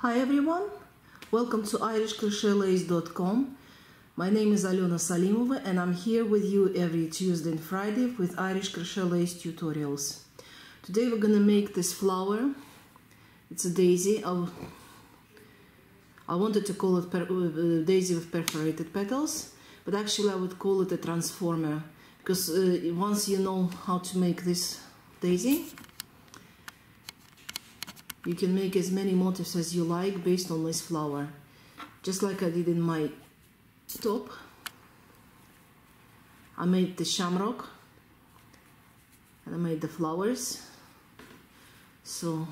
Hi everyone, welcome to irishcrochetlace.com. My name is Alena Salimova and I'm here with you every Tuesday and Friday with Irish Crochet Lace tutorials. Today we're gonna make this flower. It's a daisy. I wanted to call it daisy with perforated petals, but actually I would call it a transformer because once you know how to make this daisy, you can make as many motifs as you like based on this flower. Just like I did in my top, I made the shamrock and I made the flowers. So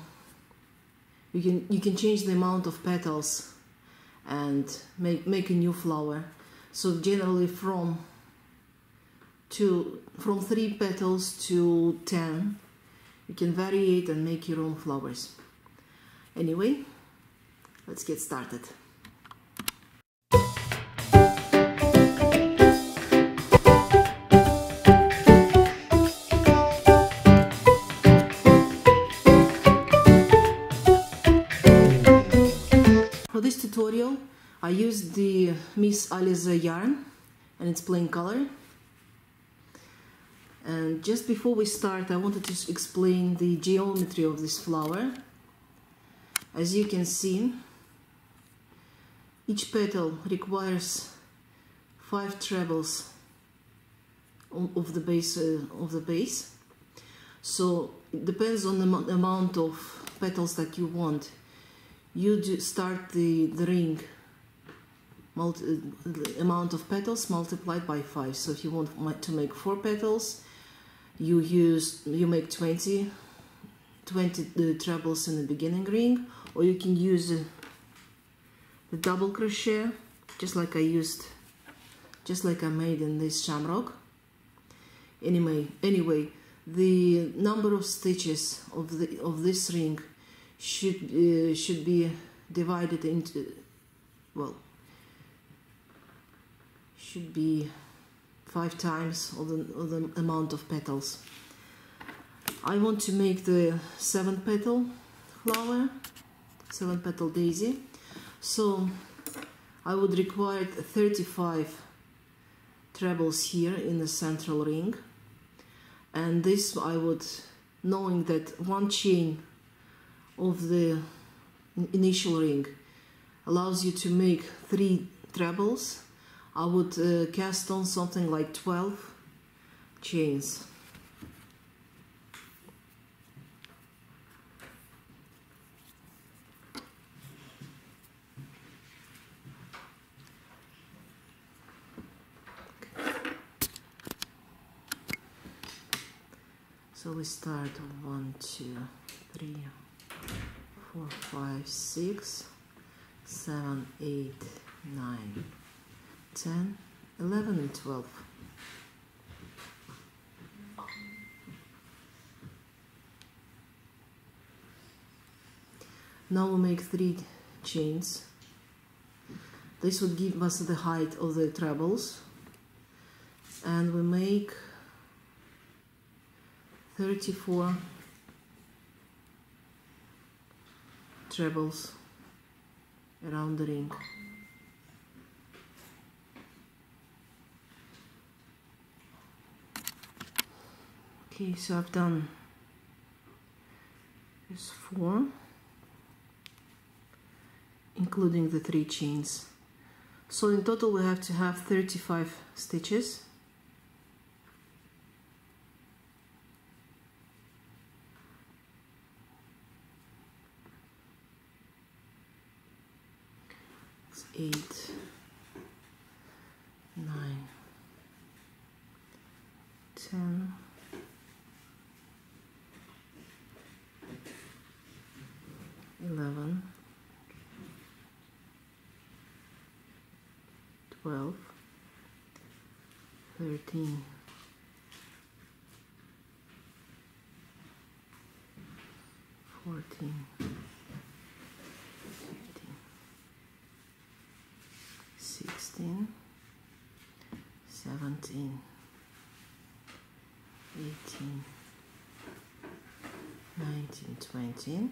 you can change the amount of petals and make a new flower. So generally from 3 petals to 10, you can vary it and make your own flowers. Anyway, let's get started. For this tutorial, I used the Miss Aliza yarn and it's plain color. And just before we start, I wanted to explain the geometry of this flower. As you can see, each petal requires 5 trebles of the base. So it depends on the amount of petals that you want. You start the ring, the amount of petals multiplied by 5. So if you want to make 4 petals, you make 20 trebles in the beginning ring, or you can use the double crochet just like I made in this shamrock. Anyway, the number of stitches of this ring should be divided into, well, should be 5 times of the amount of petals. I want to make the 7-petal flower, 7-petal daisy, so I would require 35 trebles here in the central ring, and this I would, knowing that one chain of the initial ring allows you to make 3 trebles, I would cast on something like 12 chains. So we start 1, 2, 3, 4, 5, 6, 7, 8, 9, 10, 11 and 12. Now we'll make 3 chains. This would give us the height of the trebles, and we make 34 trebles around the ring. Okay, so I've done this 4, including the 3 chains. So in total we have to have 35 stitches. It's 8, 9, 10, 11, 12, 13, 14, 15, 16, 17, 18, 19, 20,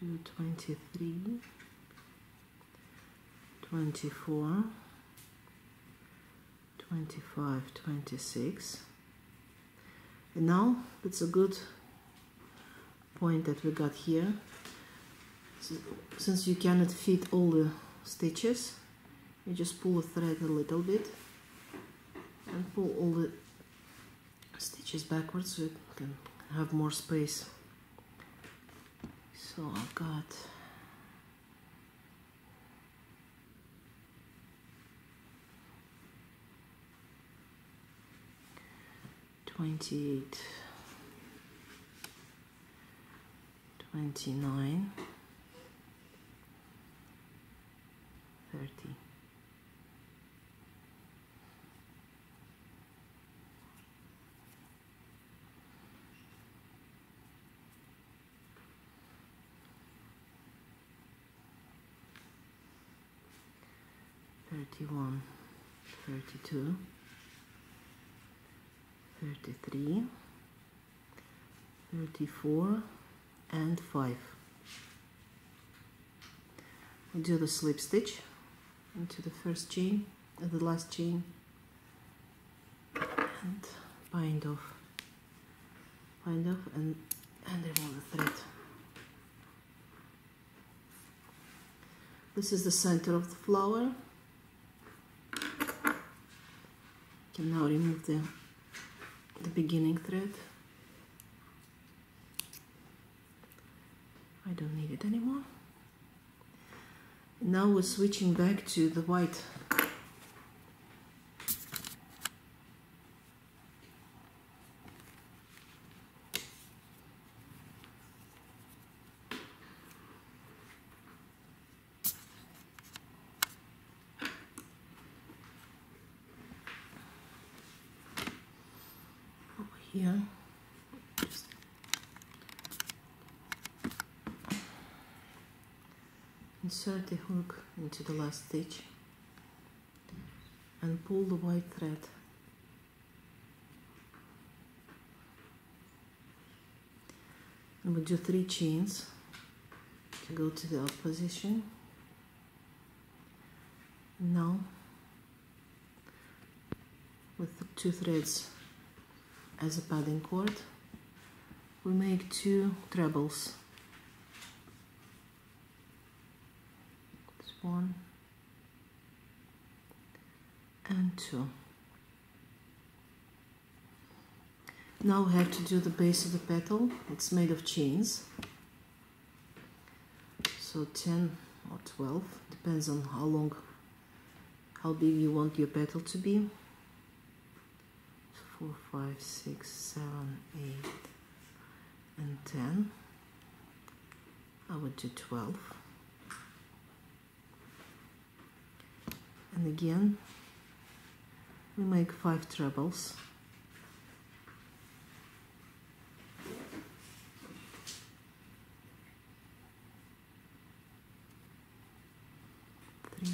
2, 23, 24, 25, 26. And now it's a good point that we got here. So, since you cannot fit all the stitches, you just pull the thread a little bit and pull all the stitches backwards so you can have more space. So I've got 28, 29, 30. Thirty-one, 32, 33, 34, and 5. We do the slip stitch into the first chain and the last chain and bind off and remove the thread. This is the center of the flower. You can now remove the beginning thread. I don't need it anymore. Now we're switching back to the white. Over here. Insert the hook into the last stitch and pull the white thread. And we'll do 3 chains to go to the up position. Now, with the 2 threads as a padding cord, we make 2 trebles. 1 and 2. Now we have to do the base of the petal. It's made of chains, so 10 or 12, depends on how big you want your petal to be. 4, 5, 6, 7, 8 and 10. I would do 12. And again, we make 5 trebles. Three,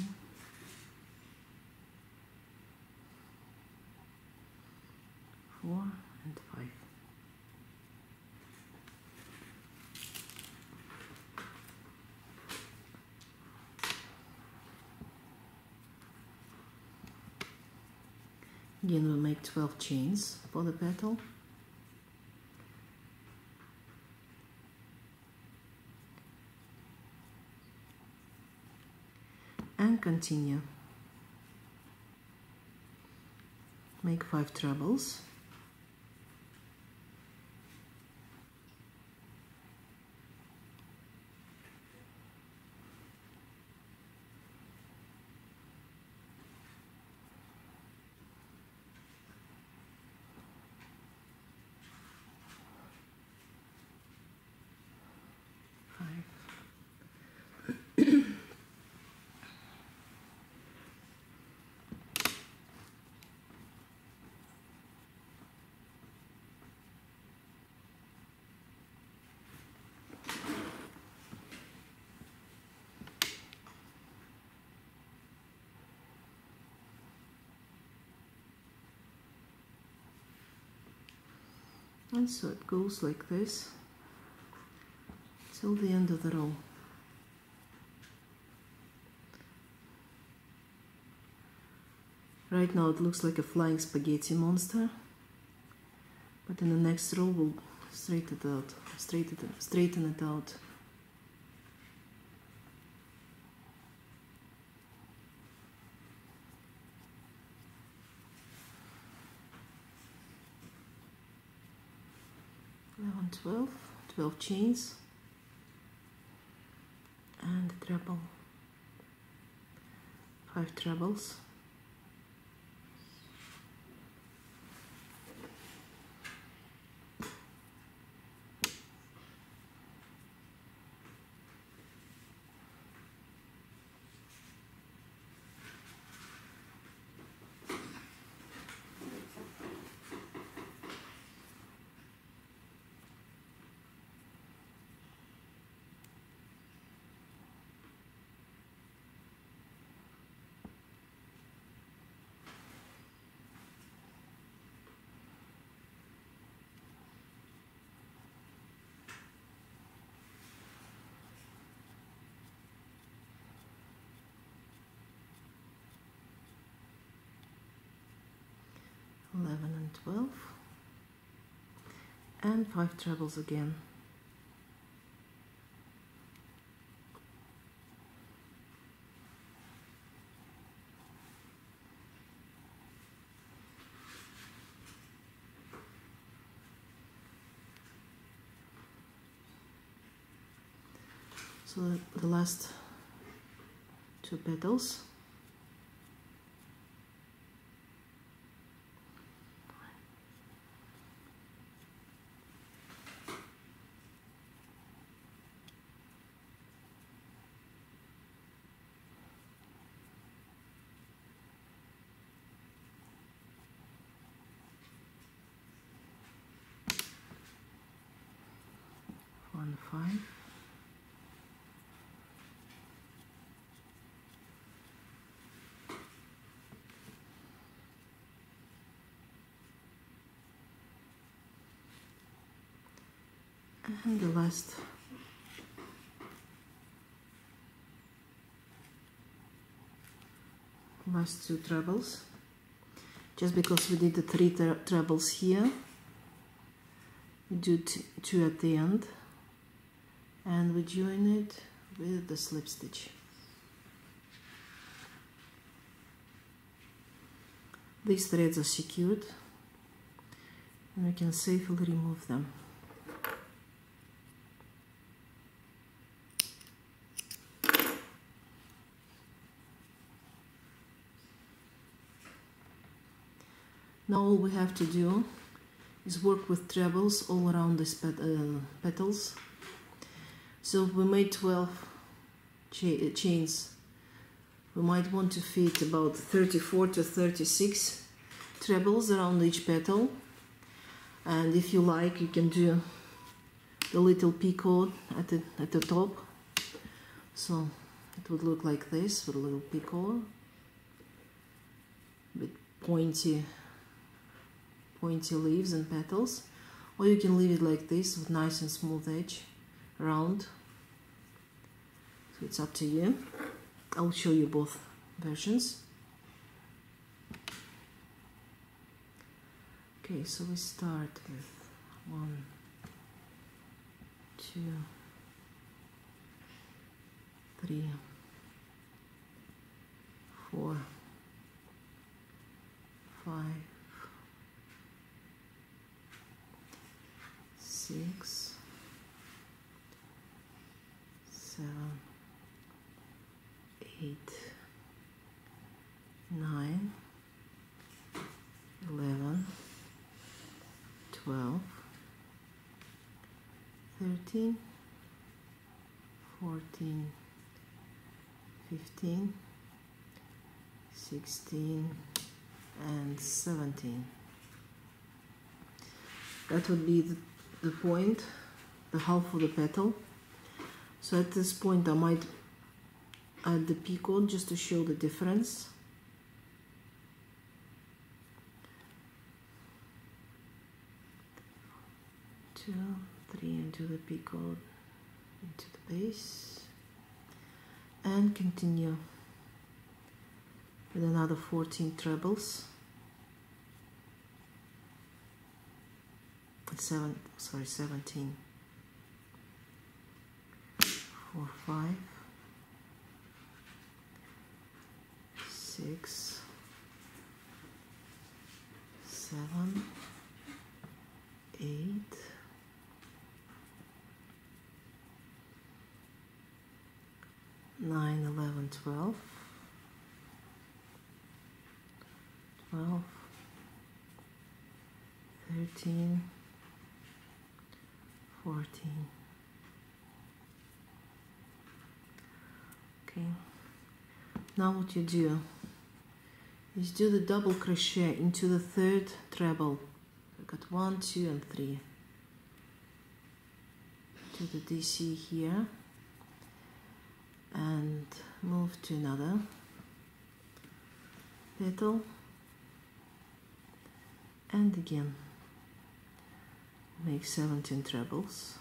4, and 5. Again, we'll make 12 chains for the petal. And continue. Make 5 trebles. And so it goes like this. till the end of the row. Right now it looks like a flying spaghetti monster, but in the next row we'll straighten it out, straighten it out. Eleven, 12 chains and a treble, 5 trebles. Eleven and 12 and 5 trebles again. So the last 2 petals. And 5. And the last 2 trebles. Just because we did the 3 trebles here, we do 2 at the end, and we join it with the slip stitch. These threads are secured and we can safely remove them. Now all we have to do is work with trebles all around these petals. So we made 12 chains. We might want to fit about 34 to 36 trebles around each petal. And if you like, you can do the little picot at the top. So it would look like this with a little picot, with pointy leaves and petals, or you can leave it like this with nice and smooth edge, round. So it's up to you. I'll show you both versions. Okay, so we start with 1, 2, 3, 4, 5, 6, 7, 8, 9, 11, 12, 13, 14, 15, 16, and 17. That would be the point, the half of the petal. So at this point I might add the picot just to show the difference. Two, three, and do the picot into the base and continue with another 14 trebles, 17, 4, 5, 6, 7, 8, 9, 11, 12, 12, 13, 14. Okay, now what you do is do the double crochet into the third treble. We've got 1, 2, and 3. Do the DC here and move to another petal, and again make 17 trebles.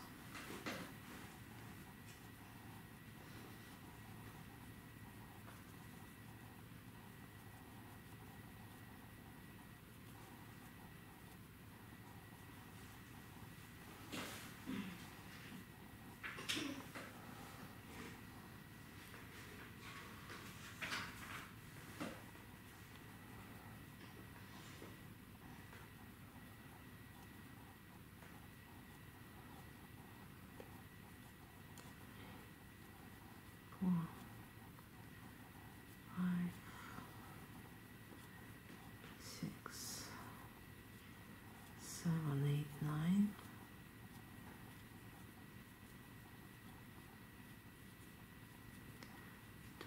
Four, 5, 6, 7, 8, 9,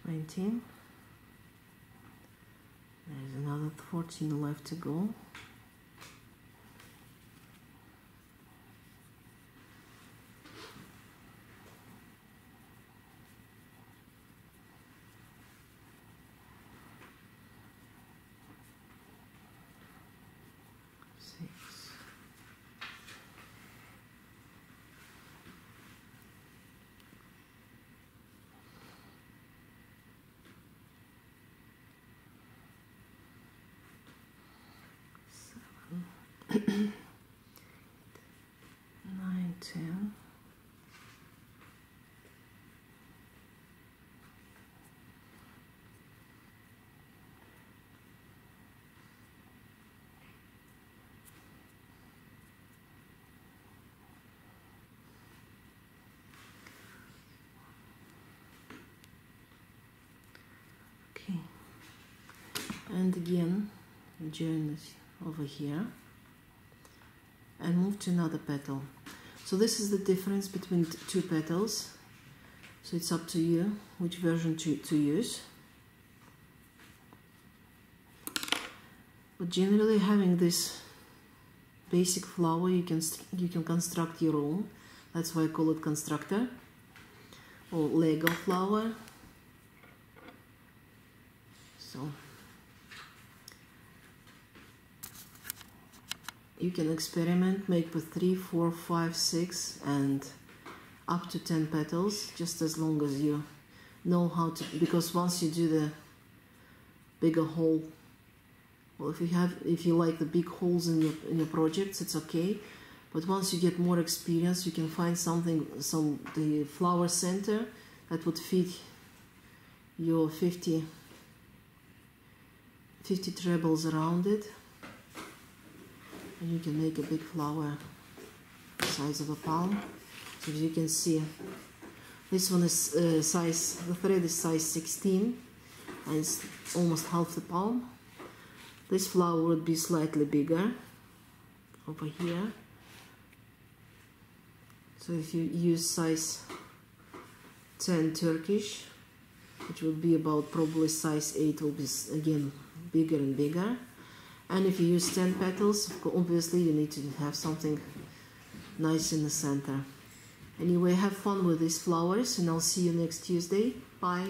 20. There's another 14 left to go. Nine, 10. Okay, and again join this over here and move to another petal. So this is the difference between two petals. So it's up to you which version to use. But generally, having this basic flower, you can construct your own. That's why I call it constructor or Lego flower. So you can experiment, make with 3, 4, 5, 6 and up to 10 petals, just as long as you know how to, because once you do the bigger hole, well, if you like the big holes in your projects, it's okay. But once you get more experience, you can find the flower center that would fit your 50 trebles around it. And you can make a big flower the size of a palm. So as you can see, this one is the thread is size 16 and it's almost half the palm. This flower would be slightly bigger over here. So if you use size 10 Turkish, which will be about probably size 8, will be again bigger and bigger. And if you use 10 petals, obviously you need to have something nice in the center. Anyway, have fun with these flowers and I'll see you next Tuesday. Bye.